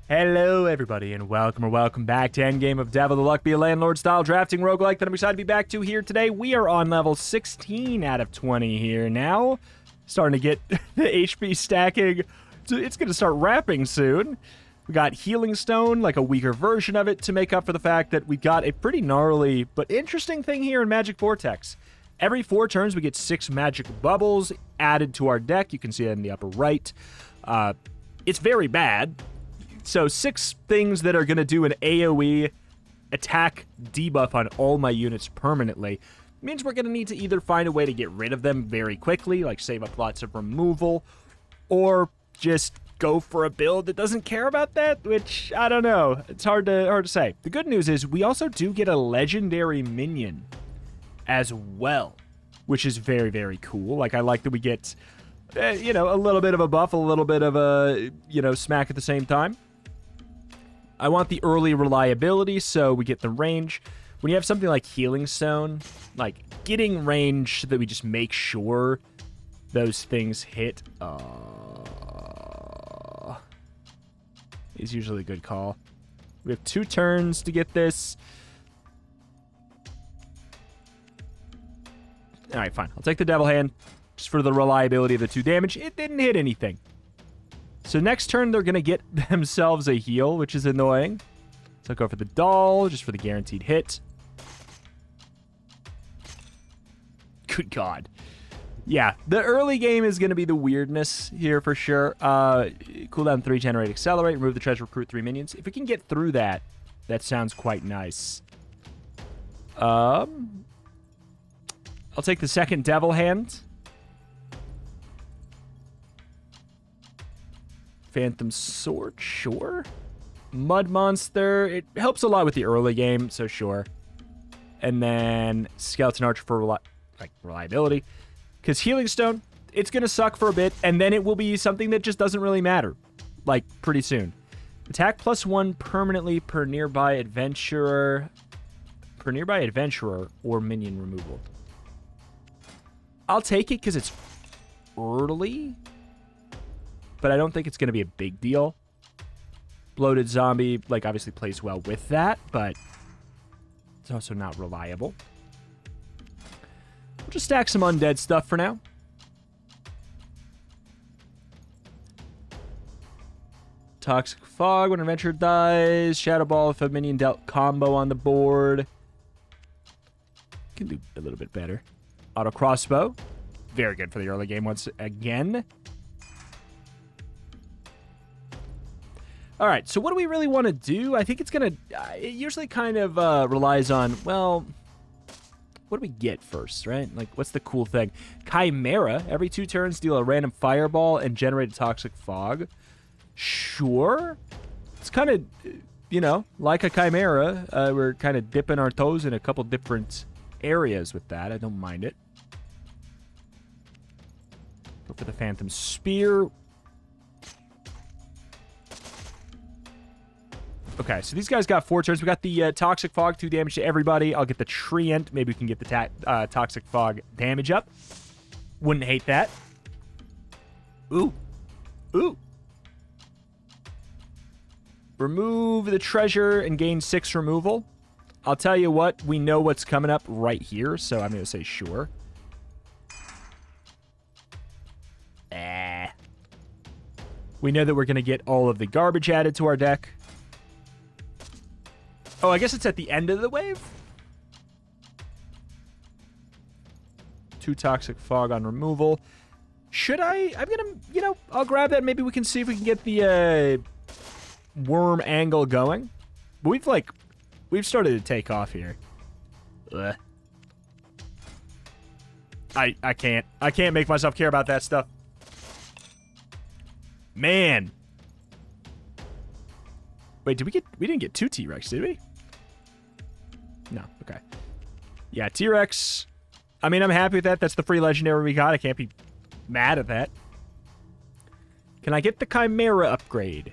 Hello, everybody, and welcome back to Endgame of Devil the Luck Be a Landlord style drafting roguelike that I'm excited to be back to here today. We are on level 16 out of 20 here now. Starting to get the HP stacking. It's going to start wrapping soon. We got Healing Stone, like a weaker version of it, to make up for the fact that we got a pretty gnarly but interesting thing here in Magic Vortex. Every 4 turns, we get 6 magic bubbles added to our deck. You can see that in the upper right. It's very bad. So 6 things that are going to do an AoE attack debuff on all my units permanently means we're going to need to either find a way to get rid of them very quickly, like save up lots of removal, or just go for a build that doesn't care about that, which, I don't know. It's hard to say. The good news is we also do get a legendary minion as well, which is very, very cool. Like, I like that we get, a little bit of a buff, a little bit of a, smack at the same time. I want the early reliability, so we get the range. When you have something like Healing Stone, like, getting range so that we just make sure those things hit is usually a good call. We have 2 turns to get this. All right, fine. I'll take the Devil Hand just for the reliability of the 2 damage. It didn't hit anything. So next turn, they're going to get themselves a heal, which is annoying. So I'll go for the doll, just for the guaranteed hit. Good God. Yeah, the early game is going to be the weirdness here for sure. Cooldown 3, generate, accelerate, remove the treasure, recruit 3 minions. If we can get through that, that sounds quite nice. I'll take the second Devil Hand. Phantom Sword, sure. Mud Monster, it helps a lot with the early game, so sure. And then Skeleton Archer for reliability. Because Healing Stone, it's going to suck for a bit, and then it will be something that just doesn't really matter. Like, pretty soon. Attack +1 permanently per nearby adventurer. Per nearby adventurer or minion removal. I'll take it because it's early. But I don't think it's going to be a big deal. Bloated Zombie, obviously plays well with that, but it's also not reliable. We'll just stack some undead stuff for now. Toxic Fog, when an adventurer dies. Shadow Ball if a minion dealt combo on the board. Can do a little bit better. Auto Crossbow. Very good for the early game once again. All right, so what do we really want to do? I think it's going to... it usually kind of relies on, well... What do we get first, right? Like, what's the cool thing? Chimera. Every 2 turns, deal a random fireball and generate a toxic fog. Sure. It's kind of, like a Chimera. We're kind of dipping our toes in a couple different areas with that. I don't mind it. Go for the Phantom Spear. Okay, so these guys got 4 turns. We got the Toxic Fog, 2 damage to everybody. I'll get the Treant. Maybe we can get the Toxic Fog damage up. Wouldn't hate that. Ooh. Ooh. Remove the treasure and gain 6 removal. I'll tell you what, we know what's coming up right here, so I'm going to say sure. We know that we're going to get all of the garbage added to our deck. Oh, I guess it's at the end of the wave? 2 Toxic Fog on removal. Should I? I'm gonna, I'll grab that. Maybe we can see if we can get the worm angle going. But we've started to take off here. Ugh. I can't make myself care about that stuff. Man. Wait, we didn't get 2 T-Rex, did we? No, okay. Yeah, T-Rex. I mean, I'm happy with that. That's the free legendary we got. I can't be mad at that. Can I get the Chimera upgrade?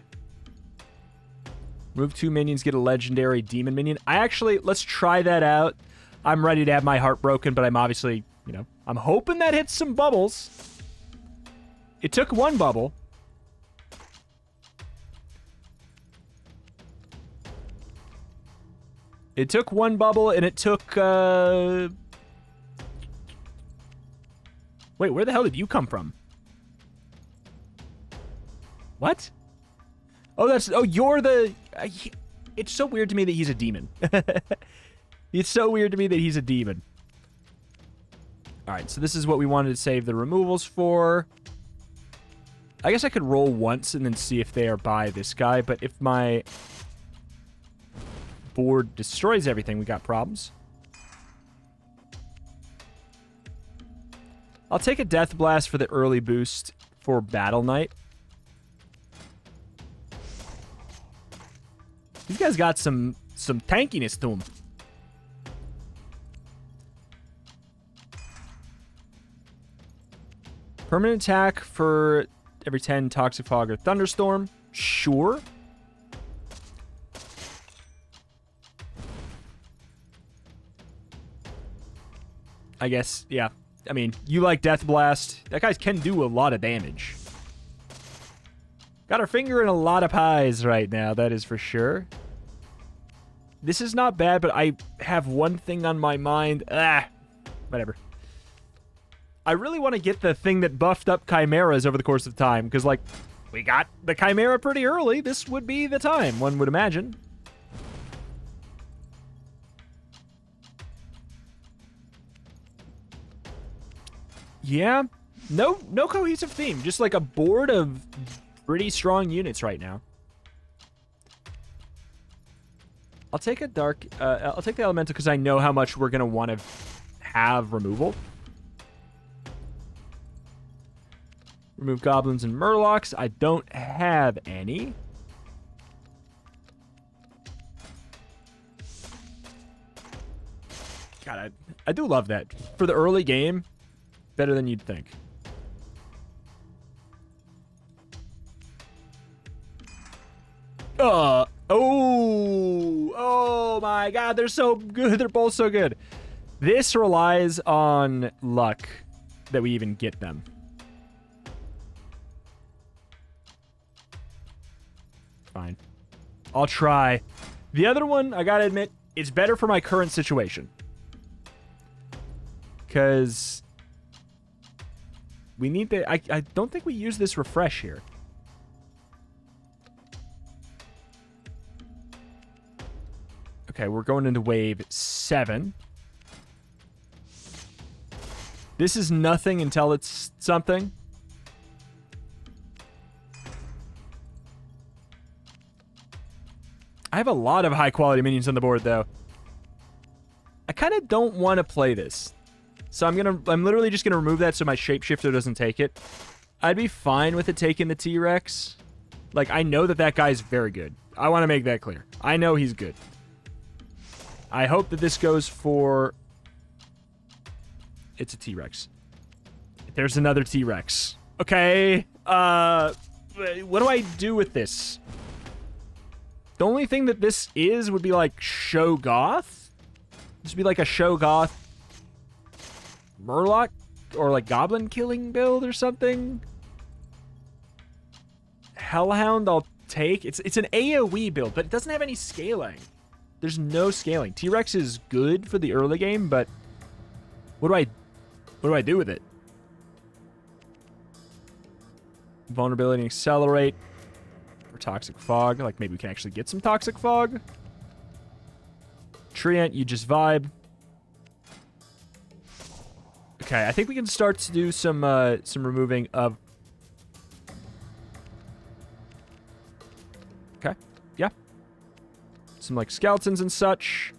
Move 2 minions, get a legendary demon minion. Let's try that out. I'm ready to have my heart broken, but I'm obviously, I'm hoping that hits some bubbles. It took 1 bubble. It took one bubble, and it took, Wait, where the hell did you come from? What? Oh, that's... Oh, you're the... It's so weird to me that he's a demon. It's so weird to me that he's a demon. Alright, so this is what we wanted to save the removals for. I guess I could roll once and then see if they are by this guy, but if my board destroys everything, we got problems. I'll take a Death Blast for the early boost for Battle Knight. These guys got some tankiness to them. Permanent attack for every 10 Toxic Fog or Thunderstorm. Sure. I guess, yeah. I mean, you like Death Blast. That guy can do a lot of damage. Got our finger in a lot of pies right now, that is for sure. This is not bad, but I have one thing on my mind. Whatever. I really want to get the thing that buffed up Chimeras over the course of time, because, like, we got the Chimera pretty early. This would be the time, one would imagine. Yeah, no cohesive theme. Just like a board of pretty strong units right now. I'll take a dark. I'll take the elemental because I know how much we're gonna want to have removal. Remove goblins and murlocs. I don't have any. God, I do love that for the early game. Better than you'd think. Oh my god, they're so good. They're both so good. This relies on luck that we even get them. Fine. I'll try. The other one, I gotta admit, it's better for my current situation. Because we need the... I don't think we use this refresh here. Okay, we're going into wave 7. This is nothing until it's something. I have a lot of high-quality minions on the board, though. I kind of don't want to play this. So I'm literally just gonna remove that so my shapeshifter doesn't take it. I'd be fine with it taking the T-Rex. Like, I know that guy's very good. I want to make that clear. I know he's good. I hope that this goes for... It's a T-Rex. There's another T-Rex. Okay. What do I do with this? The only thing that this is would be like Shogoth. This would be like a Shogoth Murloc or like Goblin killing build or something. Hellhound I'll take. It's an AoE build, but it doesn't have any scaling. There's no scaling. T-Rex is good for the early game, but what do I do with it? Vulnerability and accelerate. Or Toxic Fog. Like, maybe we can actually get some Toxic Fog. Treant, you just vibe. Okay, I think we can start to do some removing of... Okay, yeah. Some, like, skeletons and such.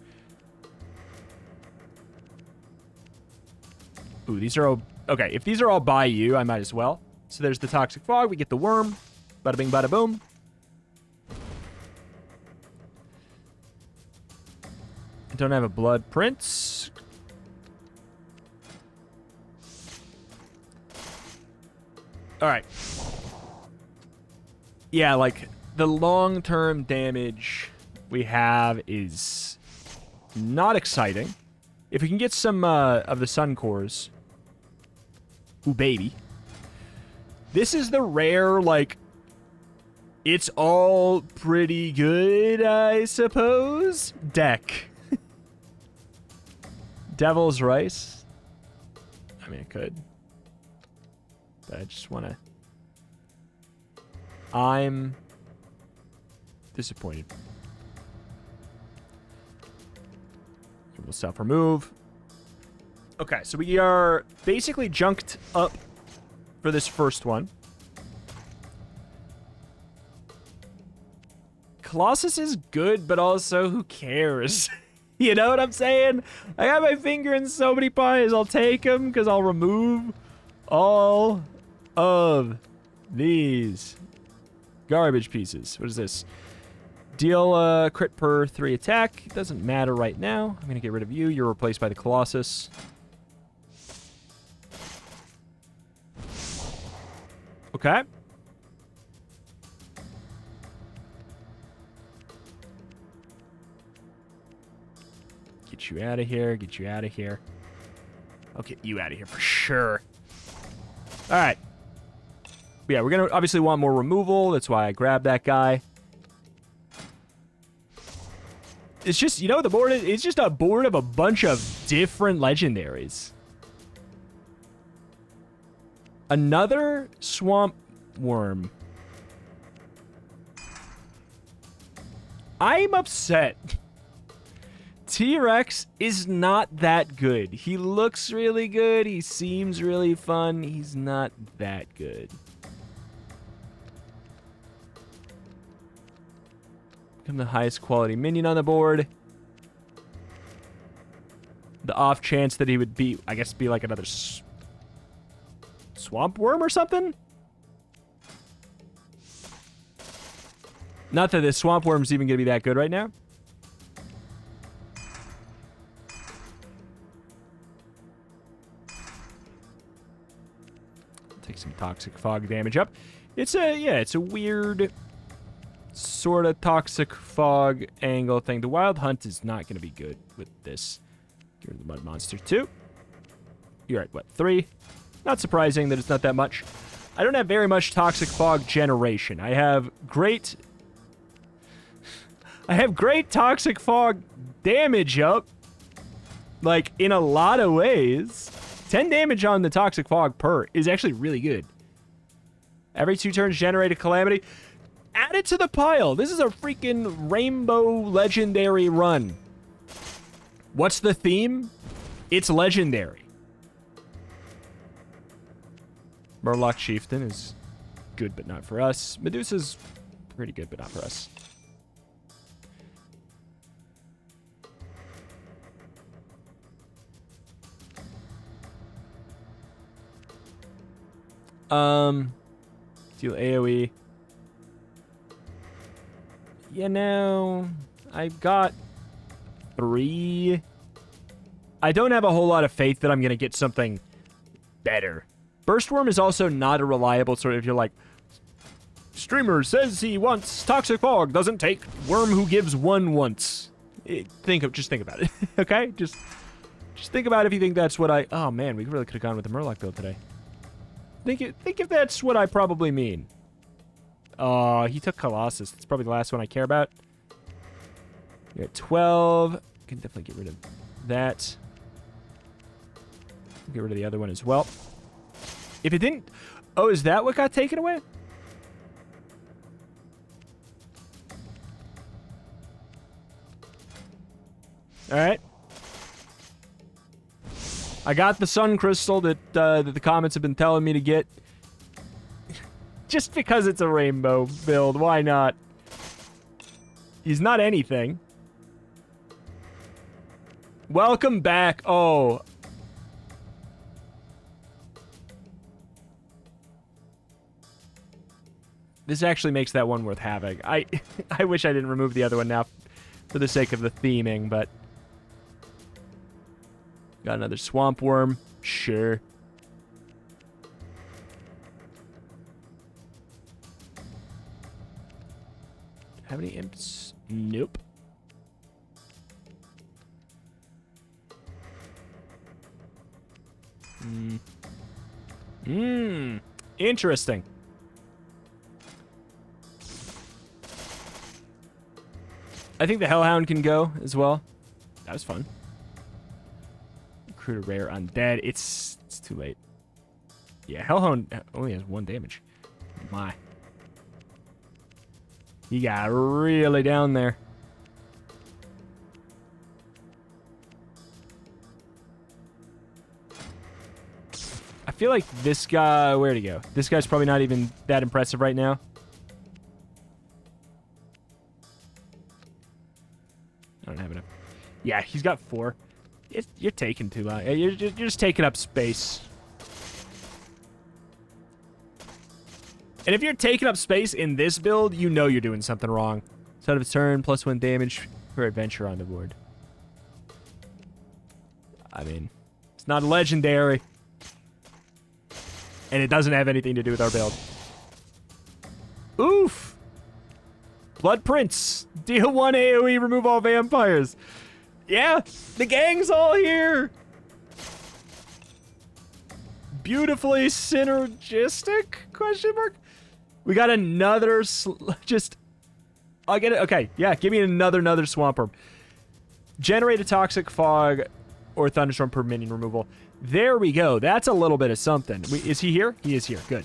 Ooh, these are all... Okay, if these are all by you, I might as well. So there's the Toxic Fog. We get the Worm. Bada bing, bada boom. I don't have a Blood Prince. Alright. Yeah, like, the long-term damage we have is not exciting. If we can get some of the Sun Cores. Ooh, baby. This is the rare, like, it's all pretty good, I suppose, deck. Devil's Rice. I mean, I could. But I just want to... I'm disappointed. We'll self-remove. Okay, so we are basically junked up for this first one. Colossus is good, but also who cares? You know what I'm saying? I got my finger in so many pies. I'll take them because I'll remove all of these garbage pieces. What is this? Deal crit per 3 attack. It doesn't matter right now. I'm going to get rid of you. You're replaced by the Colossus. Okay. Get you out of here. Get you out of here. I'll get you out of here for sure. All right. Yeah, we're going to obviously want more removal. That's why I grabbed that guy. It's just, you know what the board is? It's just a board of a bunch of different legendaries. Another swamp worm. I'm upset. T-Rex is not that good. He looks really good. He seems really fun. He's not that good. Become the highest quality minion on the board. The off chance that he would be, I guess, be like another swamp worm or something? Not that this swamp worm's even going to be that good right now. Take some toxic fog damage up. It's a, yeah, it's a weird sort of toxic fog angle thing. The wild hunt is not going to be good with this. Get rid of the mud monster too. You're at what, 3? Not surprising that it's not that much. I don't have very much toxic fog generation. I have great toxic fog damage up. Like, in a lot of ways. 10 damage on the toxic fog per is actually really good. Every 2 turns generate a calamity. Add it to the pile. This is a freaking rainbow legendary run. What's the theme? It's legendary. Murloc Chieftain is good, but not for us. Medusa's pretty good, but not for us. Deal AoE. You know, I've got 3. I don't have a whole lot of faith that I'm going to get something better. Burstworm is also not a reliable sort of, if you're like, streamer says he wants toxic fog, doesn't take worm who gives 1 once. Just think about it, okay? Just think about it if you think that's what I... Oh, man, we really could have gone with the Murloc build today. Think if that's what I probably mean. Oh, he took Colossus. That's probably the last one I care about. You're at 12. Can definitely get rid of that. Get rid of the other one as well. If it didn't... Oh, is that what got taken away? All right. I got the sun crystal that the comments have been telling me to get. Just because it's a rainbow build, why not? He's not anything. Welcome back. Oh. This actually makes that one worth having. I wish I didn't remove the other one now for the sake of the theming, but... Got another swamp worm. Sure. Have any imps? Nope. Interesting. I think the Hellhound can go as well. That was fun. Recruit a rare undead. It's too late. Yeah, Hellhound only has 1 damage. My. He got really down there. I feel like this guy... Where'd he go? This guy's probably not even that impressive right now. I don't have enough. Yeah, he's got 4. You're taking too long. You're just taking up space. And if you're taking up space in this build, you know you're doing something wrong. Start of a turn, +1 damage per adventure on the board. I mean, it's not a legendary. And it doesn't have anything to do with our build. Oof! Blood Prince. Deal 1 AoE, remove all vampires. Yeah, the gang's all here. Beautifully synergistic? Question mark? We got another just... I'll get it. Okay, yeah, give me another Swamp Worm. Generate a Toxic Fog or Thunderstorm per minion removal. There we go. That's a little bit of something. Is he here? He is here. Good.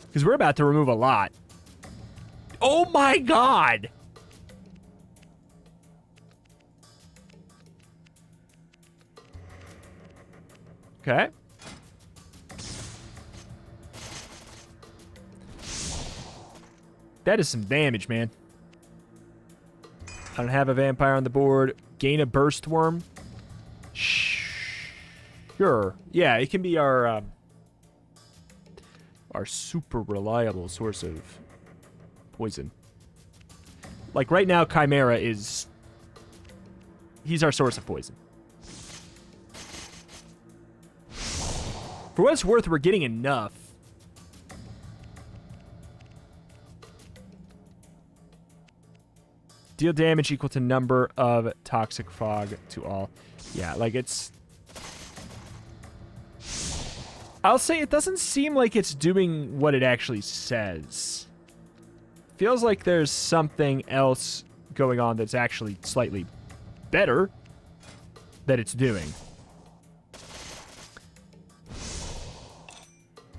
Because we're about to remove a lot. Oh my god! Okay. That is some damage, man. I don't have a vampire on the board. Gain a burst worm. Sure. Yeah, it can be our super reliable source of poison. Like right now, Chimera is... He's our source of poison. For what it's worth, we're getting enough. Deal damage equal to number of Toxic Fog to all. Yeah, like it's... I'll say it doesn't seem like it's doing what it actually says. Feels like there's something else going on that's actually slightly better that it's doing.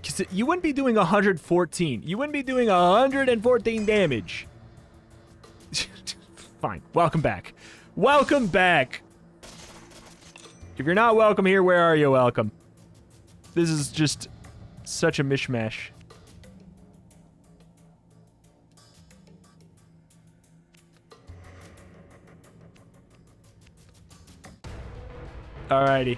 Because you wouldn't be doing 114. You wouldn't be doing 114 damage. Fine. Welcome back. Welcome back. If you're not welcome here, where are you welcome? This is just such a mishmash. Alrighty.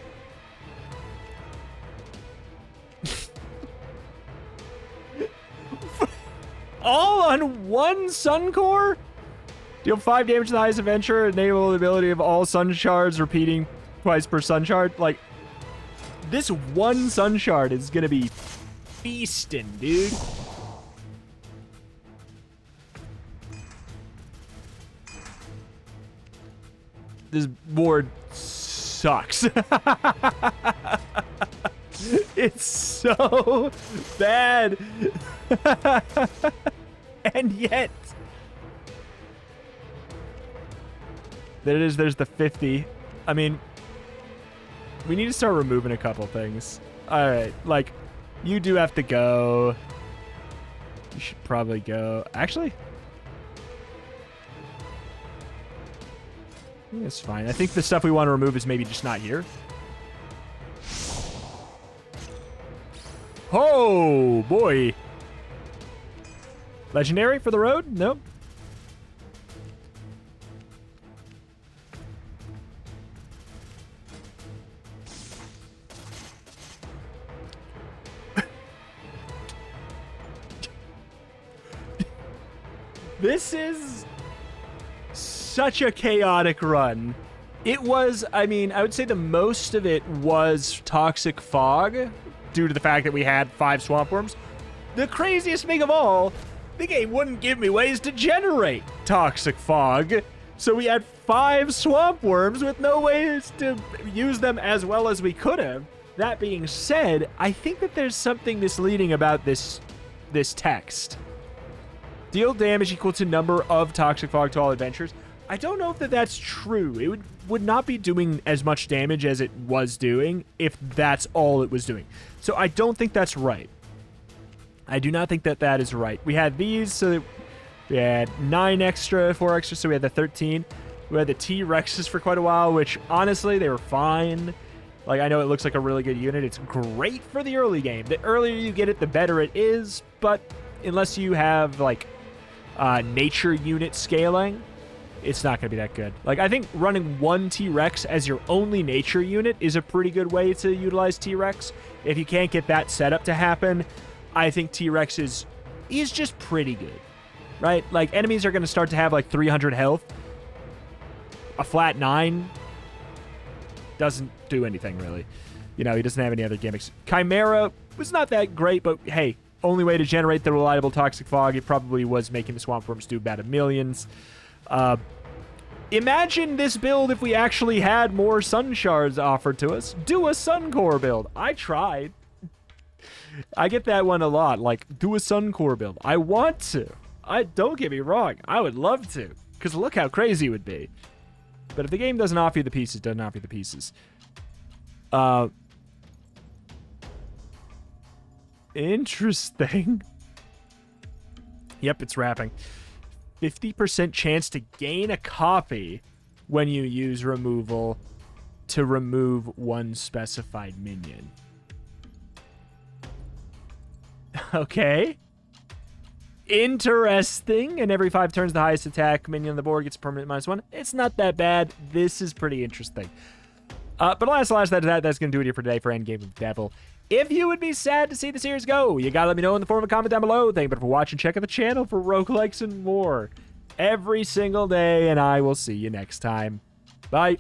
All on one Sun Core? Deal 5 damage to the highest adventure. Enable the ability of all Sun Shards repeating twice per Sun Shard. Like, this one Sun Shard is gonna be feasting, dude. This board sucks. It's so bad. And yet... There it is, there's the 50. I mean, we need to start removing a couple things. Alright, like, you do have to go. You should probably go. Actually, it's fine. I think the stuff we want to remove is maybe just not here. Oh, boy. Legendary for the road? Nope. This is such a chaotic run. It was, I mean, I would say the most of it was Toxic Fog due to the fact that we had 5 Swamp Worms. The craziest thing of all, the game wouldn't give me ways to generate Toxic Fog. So we had 5 Swamp Worms with no ways to use them as well as we could have. That being said, I think that there's something misleading about this text. Deal damage equal to number of Toxic Fog to all adventures. I don't know if that's true. It would not be doing as much damage as it was doing if that's all it was doing. So I don't think that's right. I do not think that is right. We had these, so we had 9 extra, 4 extra, so we had the 13. We had the T-Rexes for quite a while, which honestly, they were fine. Like, I know it looks like a really good unit. It's great for the early game. The earlier you get it, the better it is, but unless you have, like, nature unit scaling, it's not going to be that good. Like, I think running 1 T-Rex as your only nature unit is a pretty good way to utilize T-Rex. If you can't get that setup to happen, I think T-Rex is just pretty good, right? Like, enemies are going to start to have, like, 300 health. A flat 9 doesn't do anything, really. You know, he doesn't have any other gimmicks. Chimera was not that great, but hey, only way to generate the reliable toxic fog, it probably was making the swamp worms do about 1 million. Imagine this build if we actually had more sun shards offered to us. Do a sun core build. I tried. I get that one a lot. Like, do a sun core build. I want to. Don't get me wrong. I would love to, because look how crazy it would be. But if the game doesn't offer you the pieces, it doesn't offer you the pieces. Interesting. Yep, it's wrapping. 50% chance to gain a copy when you use removal to remove 1 specified minion. Okay. Interesting. And every 5 turns, the highest attack minion on the board gets a permanent -1. It's not that bad. This is pretty interesting. But that's going to do it here for today for Endgame of Devil. If you would be sad to see the series go, you got to let me know in the form of a comment down below. Thank you for watching. Check out the channel for roguelikes and more every single day, and I will see you next time. Bye.